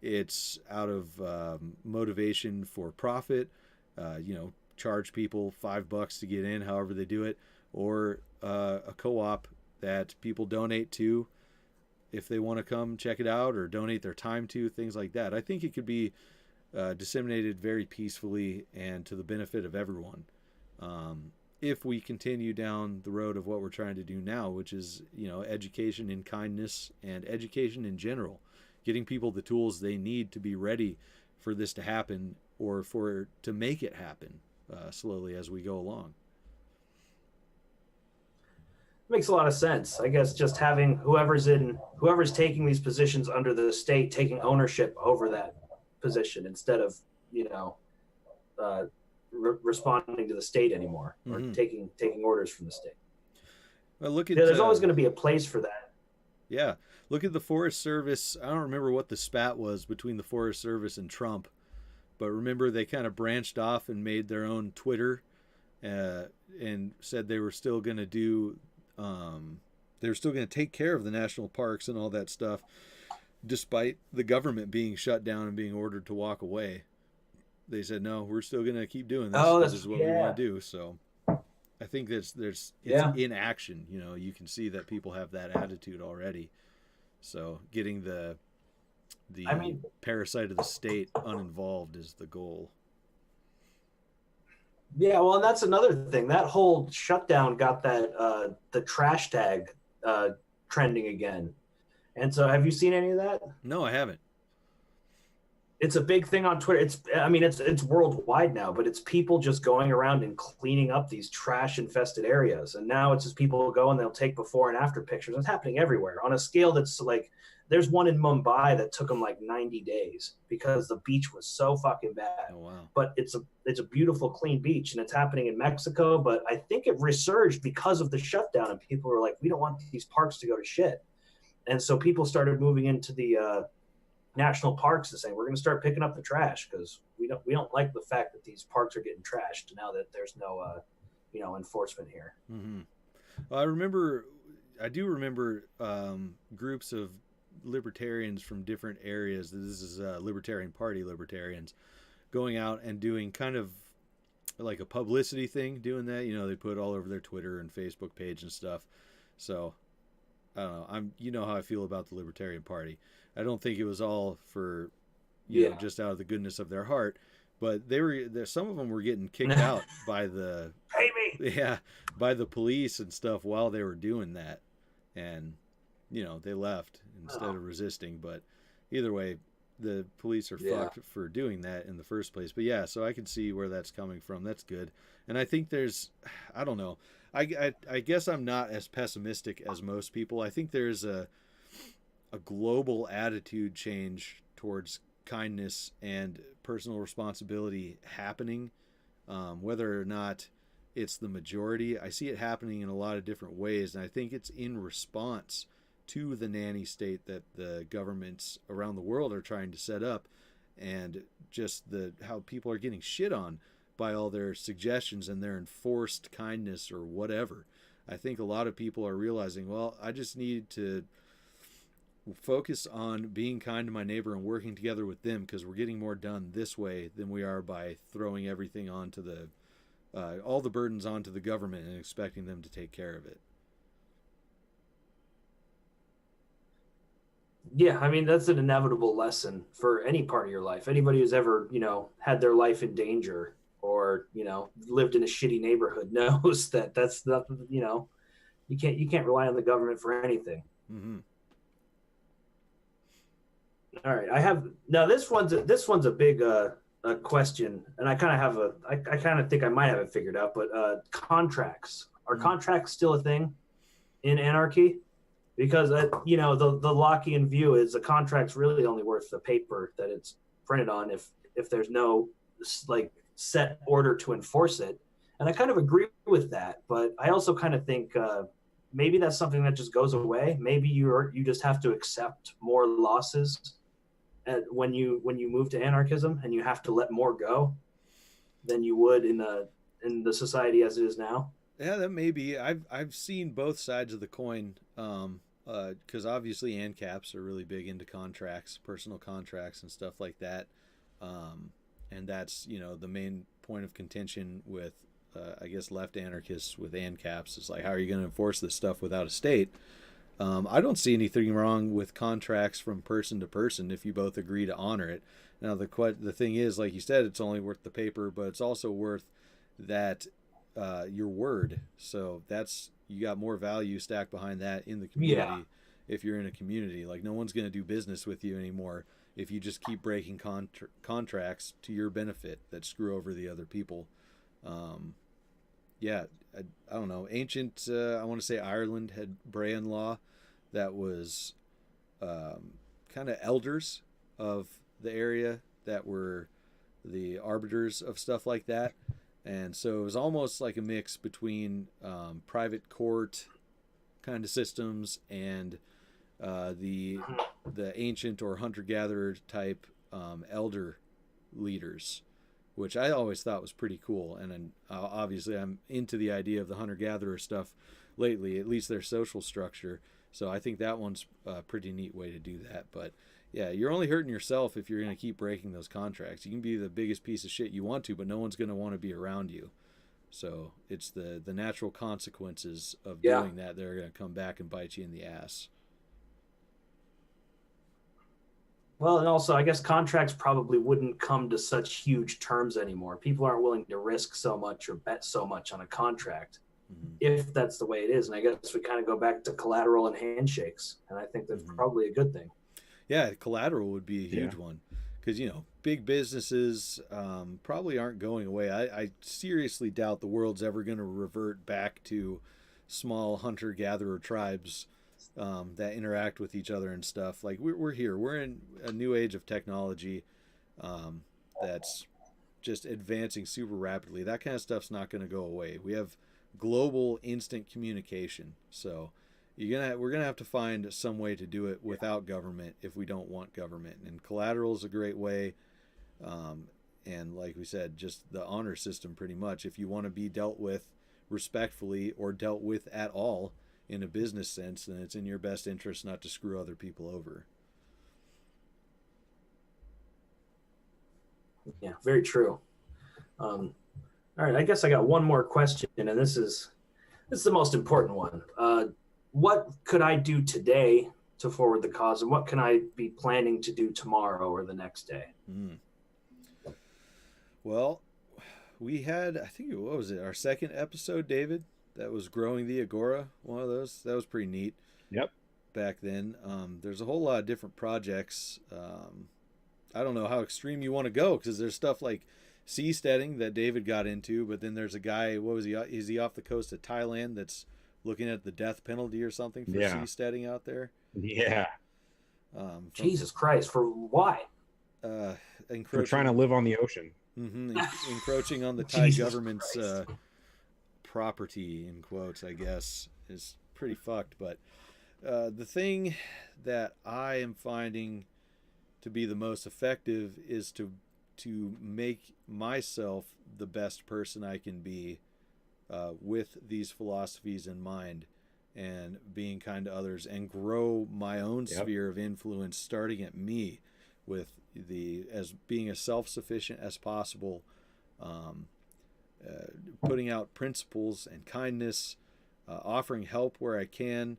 it's out of motivation for profit, charge people $5 to get in, however they do it, or a co-op that people donate to if they want to come check it out, or donate their time to, things like that. I think it could be disseminated very peacefully and to the benefit of everyone. If we continue down the road of what we're trying to do now, which is, education in kindness and education in general, getting people the tools they need to be ready for this to happen, or to make it happen slowly as we go along. Makes a lot of sense. I guess just having whoever's taking these positions under the state taking ownership over that position instead of responding to the state anymore, or taking orders from the state. Well, look at there's always going to be a place for that. Yeah, look at the Forest Service. I don't remember what the spat was between the Forest Service and Trump, but remember they kind of branched off and made their own Twitter, and said they were still going to do. They were still going to take care of the national parks and all that stuff, despite the government being shut down and being ordered to walk away. They said, no, we're still going to keep doing this. This is what we want to do. So I think it's in action. You can see that people have that attitude already. So getting the parasite of the state uninvolved is the goal. Yeah, well, and that's another thing. That whole shutdown got that the trash tag trending again. And so, have you seen any of that? No, I haven't. It's a big thing on Twitter. It's worldwide now, but it's people just going around and cleaning up these trash infested areas. And now it's just people go and they'll take before and after pictures. It's happening everywhere on a scale that's like, there's one in Mumbai that took them like 90 days because the beach was so fucking bad. Oh, wow. But it's a beautiful, clean beach, and it's happening in Mexico. But I think it resurged because of the shutdown, and people were like, we don't want these parks to go to shit. And so people started moving into the national parks and saying, we're going to start picking up the trash because we don't like the fact that these parks are getting trashed now that there's no enforcement here. Mm-hmm. Well, I do remember groups of libertarians from different areas. This is Libertarian Party libertarians going out and doing kind of like a publicity thing, doing that. They put it all over their Twitter and Facebook page and stuff. So I don't know. How I feel about the Libertarian Party. I don't think it was all for just out of the goodness of their heart, but some of them were getting kicked out by the by the police and stuff while they were doing that, and they left instead of resisting. But either way, the police are fucked for doing that in the first place. But yeah, so I can see where that's coming from. That's good. And I think I don't know. I guess I'm not as pessimistic as most people. I think there's a global attitude change towards kindness and personal responsibility happening, whether or not it's the majority. I see it happening in a lot of different ways, and I think it's in response to the nanny state that the governments around the world are trying to set up, and just how people are getting shit on by all their suggestions and their enforced kindness or whatever. I think a lot of people are realizing, well, I just need to focus on being kind to my neighbor and working together with them, because we're getting more done this way than we are by throwing everything onto all the burdens onto the government and expecting them to take care of it. Yeah, that's an inevitable lesson for any part of your life. Anybody who's ever, had their life in danger or, lived in a shitty neighborhood knows that that's not, you can't rely on the government for anything. Mm-hmm. All right, this one's a big question, and I kind of think I might have it figured out. But contracts, are contracts still a thing in anarchy? Because the Lockean view is a contract's really only worth the paper that it's printed on if there's no set order to enforce it. And I kind of agree with that, but I also kind of think maybe that's something that just goes away. Maybe you just have to accept more losses when you move to anarchism, and you have to let more go than you would in the society as it is now. Yeah, that may be. I've seen both sides of the coin. Because obviously ANCAPs are really big into contracts, personal contracts and stuff like that. And that's, the main point of contention with I guess, left anarchists with ANCAPs. It's like, how are you going to enforce this stuff without a state? I don't see anything wrong with contracts from person to person if you both agree to honor it. Now, the thing is, like you said, it's only worth the paper, but it's also worth that your word. So you got more value stacked behind that in the community. Yeah. If you're in a community, like, no one's going to do business with you anymore if you just keep breaking contracts to your benefit that screw over the other people. Yeah, I don't know. Ancient, I want to say Ireland had brand law that was kind of elders of the area that were the arbiters of stuff like that. And so it was almost like a mix between private court kind of systems and the ancient or hunter-gatherer type elder leaders, which I always thought was pretty cool. And obviously I'm into the idea of the hunter-gatherer stuff lately, at least their social structure. So I think that one's a pretty neat way to do that. But yeah, you're only hurting yourself if you're going to keep breaking those contracts. You can be the biggest piece of shit you want to, but no one's going to want to be around you. So it's the natural consequences of doing that that are going to come back and bite you in the ass. Well, and also, I guess contracts probably wouldn't come to such huge terms anymore. People aren't willing to risk so much or bet so much on a contract if that's the way it is. And I guess we kind of go back to collateral and handshakes. And I think that's probably a good thing. Yeah, collateral would be a huge one. Because, big businesses probably aren't going away. I seriously doubt the world's ever going to revert back to small hunter-gatherer tribes that interact with each other and stuff. Like, we're here. We're in a new age of technology that's just advancing super rapidly. That kind of stuff's not going to go away. We have global instant communication. So we're gonna have to find some way to do it without government if we don't want government. And collateral is a great way. And like we said, just the honor system pretty much. If you want to be dealt with respectfully or dealt with at all in a business sense, then it's in your best interest not to screw other people over. Yeah, very true. All right, I guess I got one more question, and this is the most important one. What could I do today to forward the cause, and what can I be planning to do tomorrow or the next day? Well, we had, I think, what was it, our second episode, David? That was Growing the Agora, one of those. That was pretty neat. Yep. Back then. There's a whole lot of different projects. I don't know how extreme you want to go, because there's stuff like seasteading that David got into, but then there's a guy, what was he? Is he off the coast of Thailand that's looking at the death penalty or something for seasteading out there? Yeah. Jesus Christ, for why? For trying to live on the ocean. Encroaching on the Thai government's property, in quotes, I guess, is pretty fucked. But the thing that I am finding to be the most effective is to make myself the best person I can be with these philosophies in mind, and being kind to others, and grow my own sphere of influence, starting at me, with as being as self-sufficient as possible, putting out principles and kindness, offering help where I can.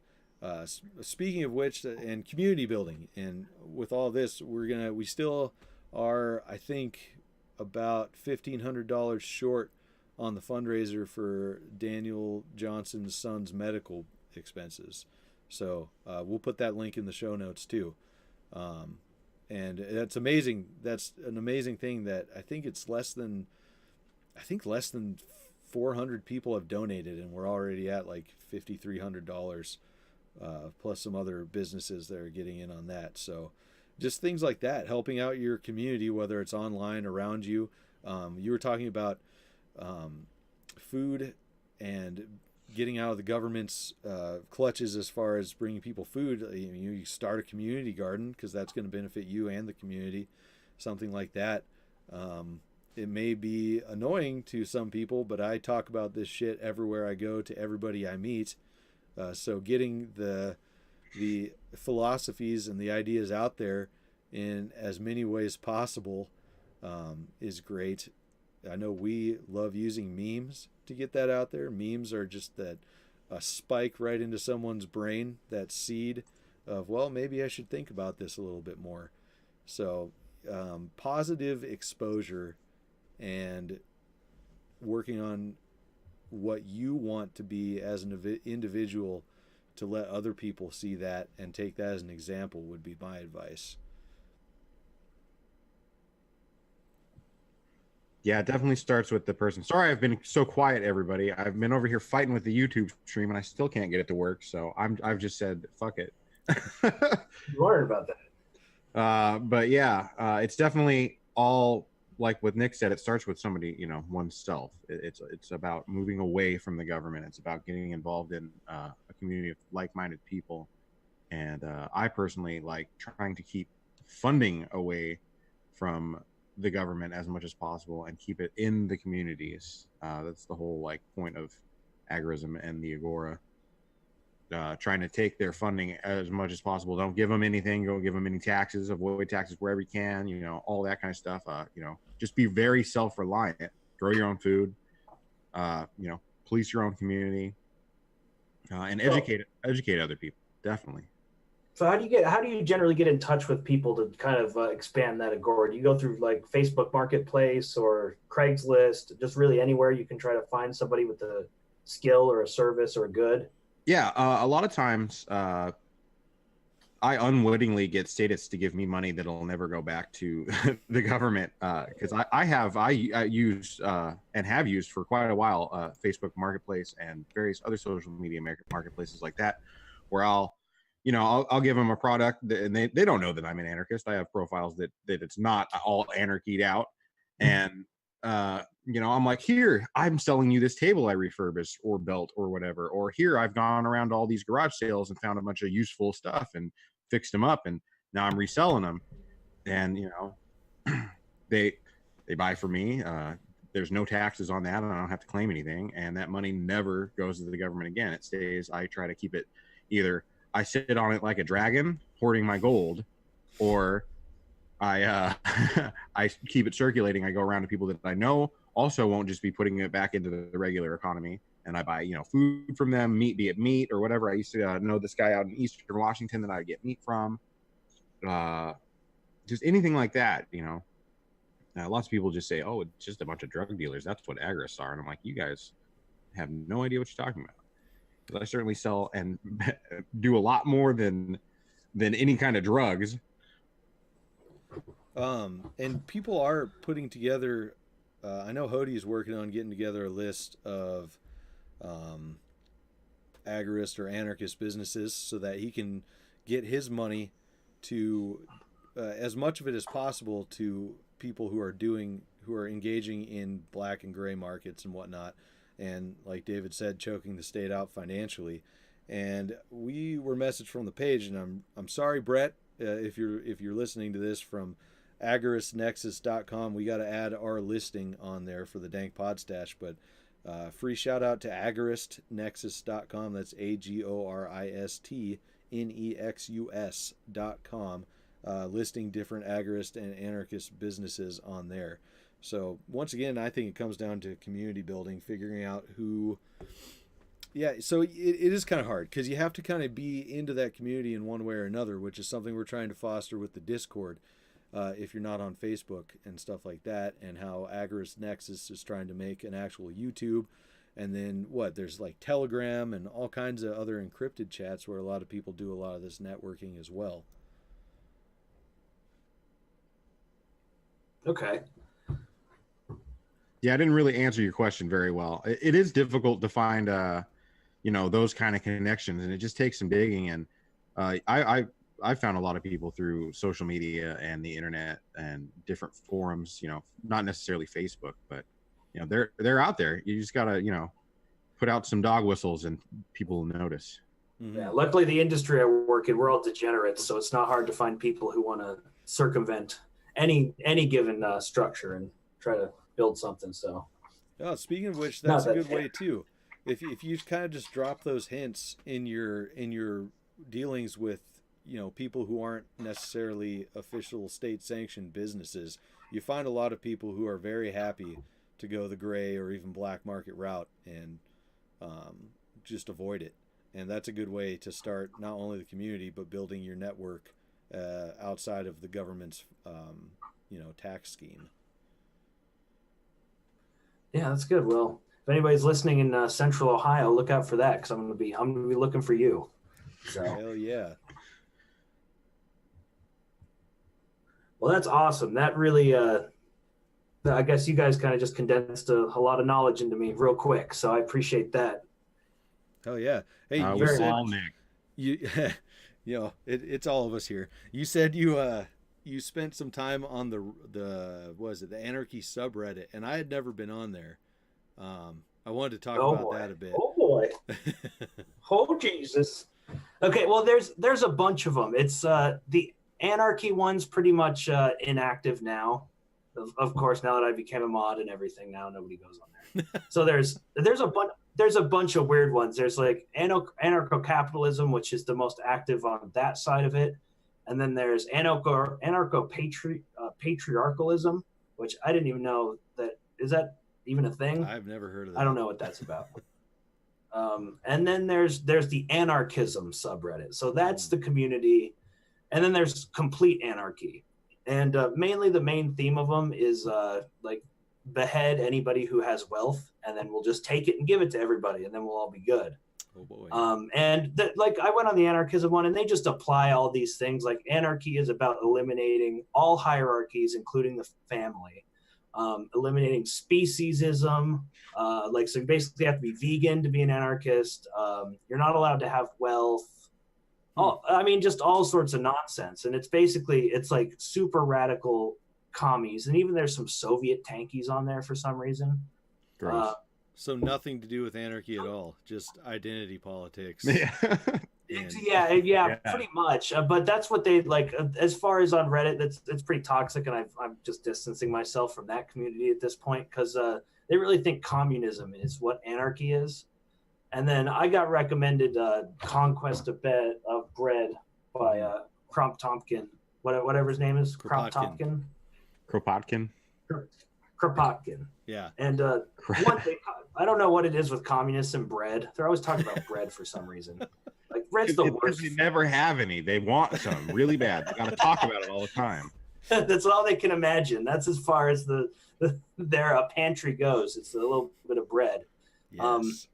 Speaking of which, and community building, and with all this, we still are, I think, about $1,500 short on the fundraiser for Daniel Johnson's son's medical expenses. So we'll put that link in the show notes too. And that's amazing. That's an amazing thing that I think less than 400 people have donated, and we're already at like $5,300, plus some other businesses that are getting in on that. So just things like that, helping out your community, whether it's online, around you. You were talking about food and getting out of the government's clutches as far as bringing people food. You start a community garden, because that's going to benefit you and the community, something like that. It may be annoying to some people, but I talk about this shit everywhere I go, to everybody I meet. So getting the philosophies and the ideas out there in as many ways possible is great. I know we love using memes to get that out there. Memes are just that a spike right into someone's brain, that seed of, well, maybe I should think about this a little bit more. So positive exposure and working on what you want to be as an individual to let other people see that and take that as an example would be my advice. Yeah, it definitely starts with the person. Sorry, I've been so quiet, everybody. I've been over here fighting with the YouTube stream, and I still can't get it to work. So I've just said, fuck it. You worried about that? But yeah, it's definitely all like what Nick said. It starts with somebody, oneself. It's about moving away from the government. It's about getting involved in a community of like-minded people. And I personally like trying to keep funding away from the government as much as possible and keep it in the communities. That's the whole point of agorism and the agora. Trying to take their funding as much as possible. Don't give them anything. Don't give them any taxes. Avoid taxes wherever you can. All that kind of stuff. Just be very self-reliant. Grow your own food. Police your own community, and educate other people. Definitely. So how do you generally get in touch with people to kind of expand that agora? Do you go through like Facebook Marketplace or Craigslist, just really anywhere you can try to find somebody with a skill or a service or a good? Yeah, a lot of times I unwittingly get status to give me money that'll never go back to the government, because I use and have used for quite a while Facebook Marketplace and various other social media marketplaces like that, where I'll give them a product and they don't know that I'm an anarchist. I have profiles that it's not all anarchied out, and I'm like, here, I'm selling you this table I refurbished or belt or whatever, or here I've gone around all these garage sales and found a bunch of useful stuff and fixed them up, and now I'm reselling them, and they buy for me. There's no taxes on that, and I don't have to claim anything, and that money never goes to the government again. It stays. I try to keep it, either I sit on it like a dragon hoarding my gold, or I I keep it circulating. I go around to people that I know also won't just be putting it back into the regular economy, and I buy food from them, be it meat or whatever. I used to know this guy out in Eastern Washington that I get meat from, just anything like that. Lots of people just say, oh, it's just a bunch of drug dealers. That's what agorists are, and I'm like, you guys have no idea what you're talking about. Because I certainly sell and do a lot more than any kind of drugs. And people are putting together, I know Hody is working on getting together a list of agorist or anarchist businesses so that he can get his money to as much of it as possible to people who are engaging in black and gray markets and whatnot, and like David said, choking the state out financially. And we were messaged from the page, and I'm sorry, Brett, if you're listening to this from agoristnexus.com, we got to add our listing on there for the Dank Pod Stash, but free shout out to agoristnexus.com. That's agoristnexus.com, listing different agorist and anarchist businesses on there. So once again, I think it comes down to community building, figuring out who. Yeah, so it is kind of hard because you have to kind of be into that community in one way or another, which is something we're trying to foster with the Discord. If you're not on Facebook and stuff like that, and how Agorist Nexus is trying to make an actual YouTube. And then there's like Telegram and all kinds of other encrypted chats where a lot of people do a lot of this networking as well. Okay. Yeah, I didn't really answer your question very well. It is difficult to find, those kind of connections, and it just takes some digging. And I found a lot of people through social media and the internet and different forums. Not necessarily Facebook, but they're out there. You just gotta put out some dog whistles, and people will notice. Mm-hmm. Yeah. Luckily, the industry I work in, we're all degenerates, so it's not hard to find people who want to circumvent any given structure and try to build something. So, speaking of which, that's a good way too. If you kind of just drop those hints in your dealings with people who aren't necessarily official state sanctioned businesses, you find a lot of people who are very happy to go the gray or even black market route and just avoid it. And that's a good way to start not only the community, but building your network outside of the government's, tax scheme. Yeah, that's good. Well, if anybody's listening in Central Ohio, look out for that, because I'm gonna be looking for you. So. Hell yeah. Well, that's awesome. That really, I guess you guys kind of just condensed a lot of knowledge into me real quick. So I appreciate that. Hell yeah. Hey, you we're said all Nick. it's all of us here. You said you spent some time on the Anarchy subreddit, and I had never been on there. I wanted to talk about that a bit. Oh boy. Oh Jesus. Okay, well there's a bunch of them. It's the Anarchy one's pretty much inactive now. Of course, now that I became a mod and everything, now nobody goes on there. So there's a bunch of weird ones. There's like anarcho-capitalism, which is the most active on that side of it. And then there's anarcho-patriarchalism, which I didn't even know that. Is that even a thing? I've never heard of that. I don't know what that's about. And then there's the anarchism subreddit. So that's the community. And then there's complete anarchy. And mainly the main theme of them is like behead anybody who has wealth, and then we'll just take it and give it to everybody, and then we'll all be good. Oh boy. And I went on the anarchism one, and they just apply all these things. Like anarchy is about eliminating all hierarchies, including the family, eliminating speciesism. So you basically have to be vegan to be an anarchist. You're not allowed to have wealth. Just all sorts of nonsense. And it's like super radical commies. And even there's some Soviet tankies on there for some reason. Gross. So nothing to do with anarchy at all, just identity politics. Yeah. Yeah, pretty much. But that's what they like. As far as on Reddit, that's pretty toxic, and I'm just distancing myself from that community at this point, because they really think communism is what anarchy is. And then I got recommended Conquest of Bread by Kropotkin, whatever his name is. Kropotkin. Kropotkin. Yeah. And one thing, I don't know what it is with communists and bread. They're always talking about bread for some reason. Like bread's the worst. They never have any. They want some really bad. They got to talk about it all the time. That's all they can imagine. That's as far as their pantry goes. It's a little bit of bread. Yes.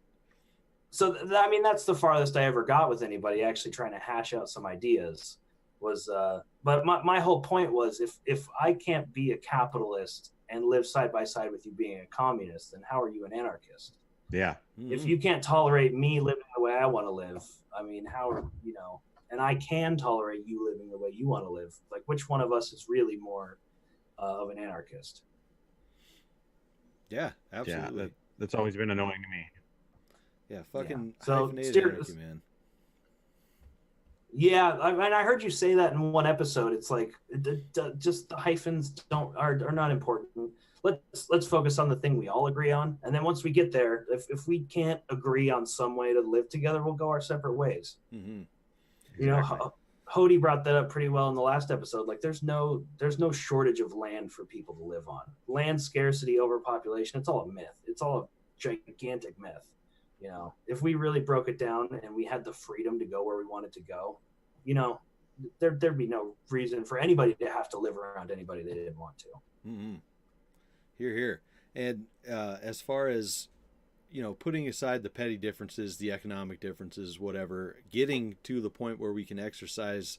That's the farthest I ever got with anybody actually trying to hash out some ideas. But my whole point was, if I can't be a capitalist and live side by side with you being a communist, then how are you an anarchist? Yeah. Mm-hmm. If you can't tolerate me living the way I want to live, and I can tolerate you living the way you want to live, like which one of us is really more of an anarchist? Yeah, absolutely. Yeah, that's always been annoying to me. Yeah, fucking So, hyphenated anarchy, man. Yeah, I heard you say that in one episode. It's like just the hyphens are not important. Let's focus on the thing we all agree on, and then once we get there, if we can't agree on some way to live together, we'll go our separate ways. Mm-hmm. Exactly. Hody brought that up pretty well in the last episode. Like, there's no shortage of land for people to live on. Land scarcity, overpopulation, it's all a myth. It's all a gigantic myth. If we really broke it down and we had the freedom to go where we wanted to go, there'd be no reason for anybody to have to live around anybody they didn't want to. Mm-hmm. Here. And as far as, putting aside the petty differences, the economic differences, whatever, getting to the point where we can exercise,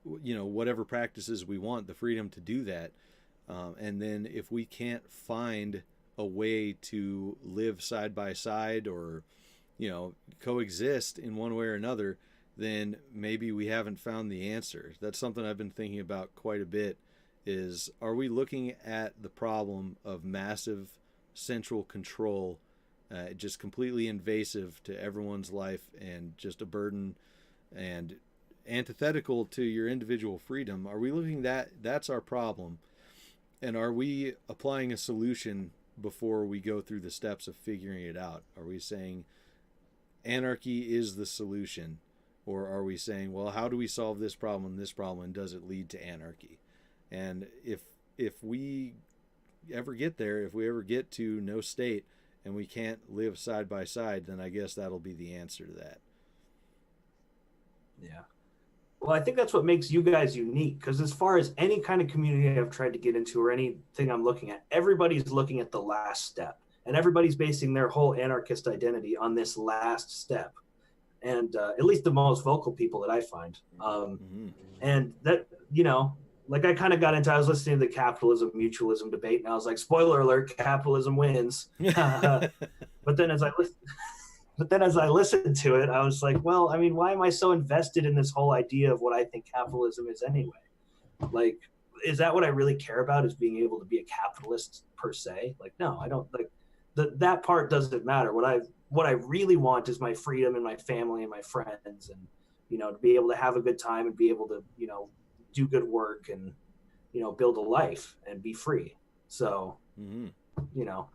whatever practices we want, the freedom to do that. And then if we can't find a way to live side by side or, coexist in one way or another, then maybe we haven't found the answer. That's something I've been thinking about quite a bit, is, are we looking at the problem of massive central control, just completely invasive to everyone's life and just a burden and antithetical to your individual freedom? Are we looking that's our problem? And are we applying a solution before we go through the steps of figuring it out? Are we saying anarchy is the solution? Or are we saying, well, how do we solve this problem, and does it lead to anarchy? And if we ever get there, if we ever get to no state and we can't live side by side, then I guess that'll be the answer to that. Yeah. Well, I think that's what makes you guys unique, because as far as any kind of community I've tried to get into or anything I'm looking at, everybody's looking at the last step, and everybody's basing their whole anarchist identity on this last step. And at least the most vocal people that I find. And that, you know, like I kind of got into, I was listening to the capitalism mutualism debate, and I was like, spoiler alert, capitalism wins. But then as I listened to it, I was like, well, I mean, why am I so invested in this whole idea of what I think capitalism is anyway? Like, is that what I really care about, is being able to be a capitalist per se? Like, no, I don't. Like, that part doesn't matter. What I really want is my freedom and my family and my friends, and, you know, to be able to have a good time and be able to, you know, do good work and, you know, build a life and be free. So, you know,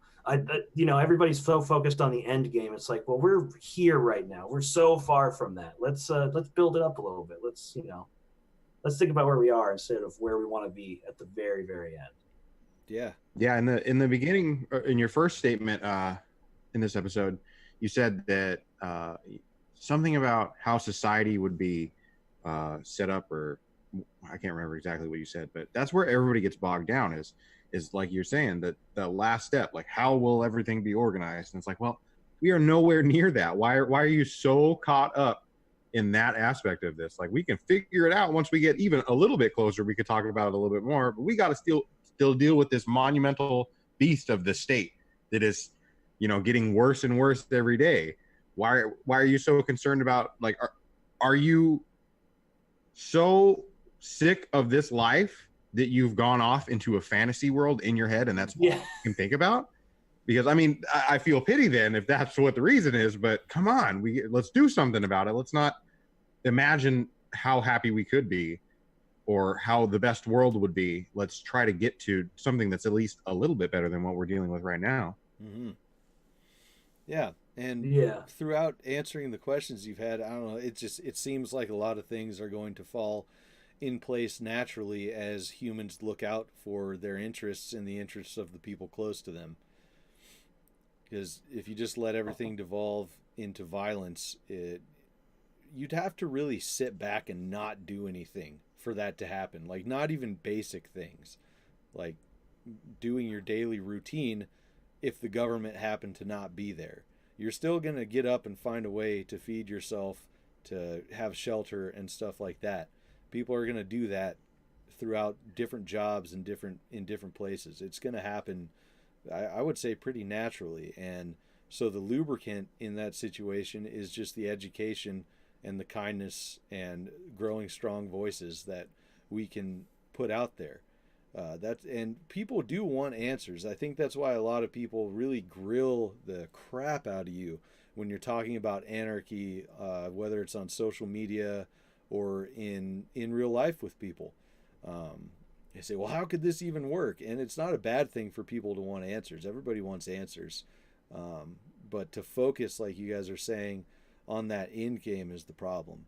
you know, everybody's so focused on the end game. It's like, well, we're here right now. We're so far from that. Let's build it up a little bit. Let's think about where we are instead of where we want to be at the very, very end. Yeah. Yeah. In the beginning, in your first statement in this episode, you said that something about how society would be set up, or I can't remember exactly what you said, but that's where everybody gets bogged down is like you're saying, that the last step, like how will everything be organized? And it's like, well, we are nowhere near that. Why are you so caught up in that aspect of this? Like, we can figure it out once we get even a little bit closer. We could talk about it a little bit more, but we got to still deal with this monumental beast of the state that is, you know, getting worse and worse every day. Why are you so concerned about, like, are you so sick of this life that you've gone off into a fantasy world in your head, and that's all you can think about? Because I mean, I feel pity then if that's what the reason is, but come on, let's do something about it. Let's not imagine how happy we could be or how the best world would be. Let's try to get to something that's at least a little bit better than what we're dealing with right now. Yeah. And throughout answering the questions you've had, I don't know, it seems like a lot of things are going to fall in place naturally as humans look out for their interests and the interests of the people close to them. Because if you just let everything devolve into violence, you'd have to really sit back and not do anything for that to happen. Like, not even basic things, like doing your daily routine. If the government happened to not be there, you're still going to get up and find a way to feed yourself, to have shelter and stuff like that. People are going to do that throughout different jobs and in different places. It's going to happen, I would say, pretty naturally. And so the lubricant in that situation is just the education and the kindness and growing strong voices that we can put out there. And people do want answers. I think that's why a lot of people really grill the crap out of you when you're talking about anarchy, whether it's on social media or in real life with people. They say, well, how could this even work? And it's not a bad thing for people to want answers. Everybody wants answers. But to focus, like you guys are saying, on that end game is the problem.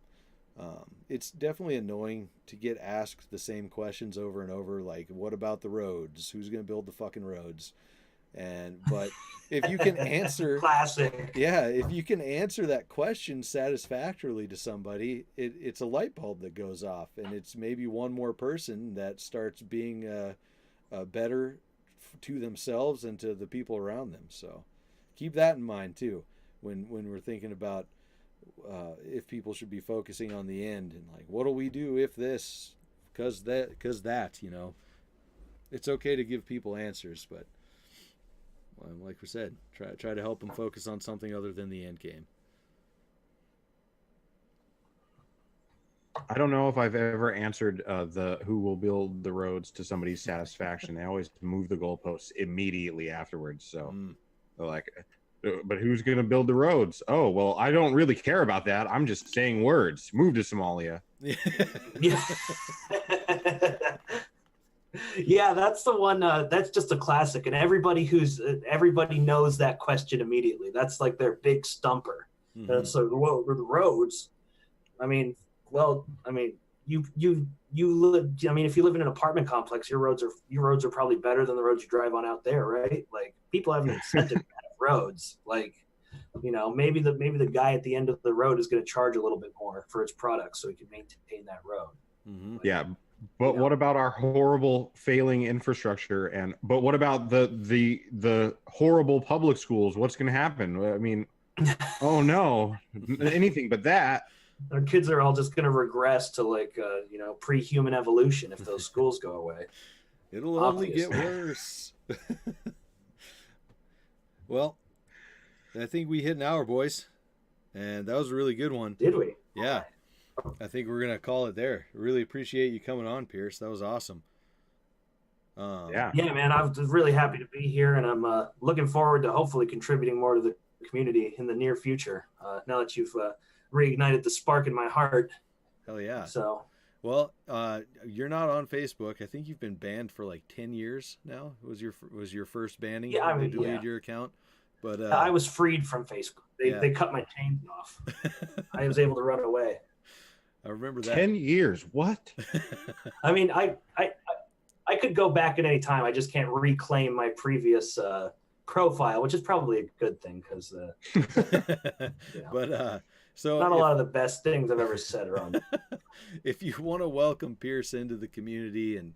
It's definitely annoying to get asked the same questions over and over, like, what about the roads? Who's going to build the fucking roads? But if you can answer classic, if you can answer that question satisfactorily to somebody, it's a light bulb that goes off, and it's maybe one more person that starts being better to themselves and to the people around them. So keep that in mind too when we're thinking about if people should be focusing on the end, and like, what do we do if this, because that, you know, it's okay to give people answers, but like we said, try to help them focus on something other than the end game. I don't know if I've ever answered the who will build the roads to somebody's satisfaction. They always move the goalposts immediately afterwards. So they're like, but who's going to build the roads? Oh, well, I don't really care about that. I'm just saying words. Move to Somalia. Yeah. Yeah, that's the one. That's just a classic, and everybody knows that question immediately. That's like their big stumper. So, well, the roads. I mean, I mean, if you live in an apartment complex, your roads are probably better than the roads you drive on out there, right? Like, people have an incentive to have roads. Like, maybe the guy at the end of the road is going to charge a little bit more for its product so he can maintain that road. Mm-hmm. Yeah, but what about our horrible failing infrastructure? But what about the horrible public schools? What's going to happen? I mean, oh no, anything but that. Our kids are all just going to regress to pre-human evolution if those schools go away. It'll only get worse. Well, I think we hit an hour, boys, and that was a really good one. Did we? Yeah. I think we're going to call it there. Really appreciate you coming on, Pierce. That was awesome. Yeah, man, I was really happy to be here, and I'm looking forward to hopefully contributing more to the community in the near future, now that you've reignited the spark in my heart. Hell yeah. So, well, you're not on Facebook. I think you've been banned for like 10 years now. Was your first banning? Yeah, they deleted your account. But I was freed from Facebook. They cut my chains off. I was able to run away. I remember that. 10 years. What? I mean, I could go back at any time. I just can't reclaim my previous profile, which is probably a good thing because, But so not a lot of the best things I've ever said are on there. If you want to welcome Pierce into the community and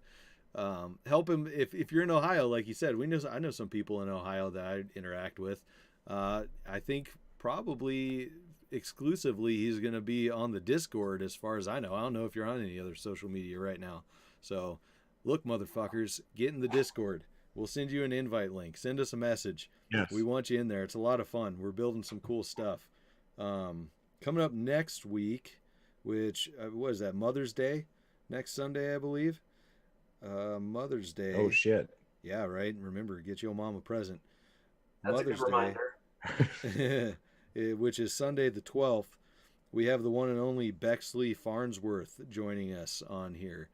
help him, if you're in Ohio, like you said, I know some people in Ohio that I interact with. I think probably exclusively he's going to be on the Discord as far as I know. I don't know if you're on any other social media right now. So look, motherfuckers, get in the Discord. We'll send you an invite link. Send us a message. Yes. We want you in there. It's a lot of fun. We're building some cool stuff. Coming up next week, which what is that, Mother's Day? Next Sunday, I believe. Mother's Day. Oh shit. Yeah, right. Remember, get your mom a present. That's Mother's a good reminder. Day, which is Sunday the 12th. We have the one and only Bexley Farnsworth joining us on here.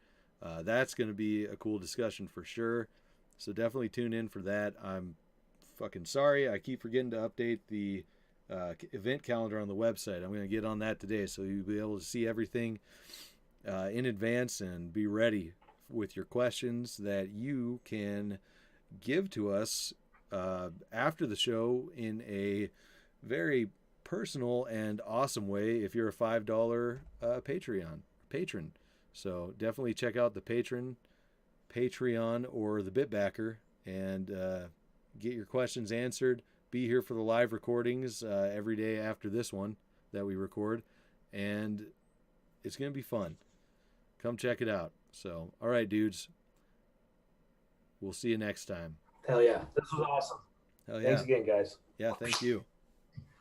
That's going to be a cool discussion for sure. So definitely tune in for that. I'm fucking sorry. I keep forgetting to update the event calendar on the website. I'm going to get on that today so you'll be able to see everything in advance and be ready with your questions that you can give to us after the show in a very personal and awesome way if you're a $5 patron. So definitely check out the Patreon or the BitBacker and get your questions answered. Be here for the live recordings every day after this one that we record, and it's going to be fun. Come check it out. So, all right, dudes. We'll see you next time. Hell yeah. This was awesome. Hell yeah. Thanks again, guys. Yeah, thank you.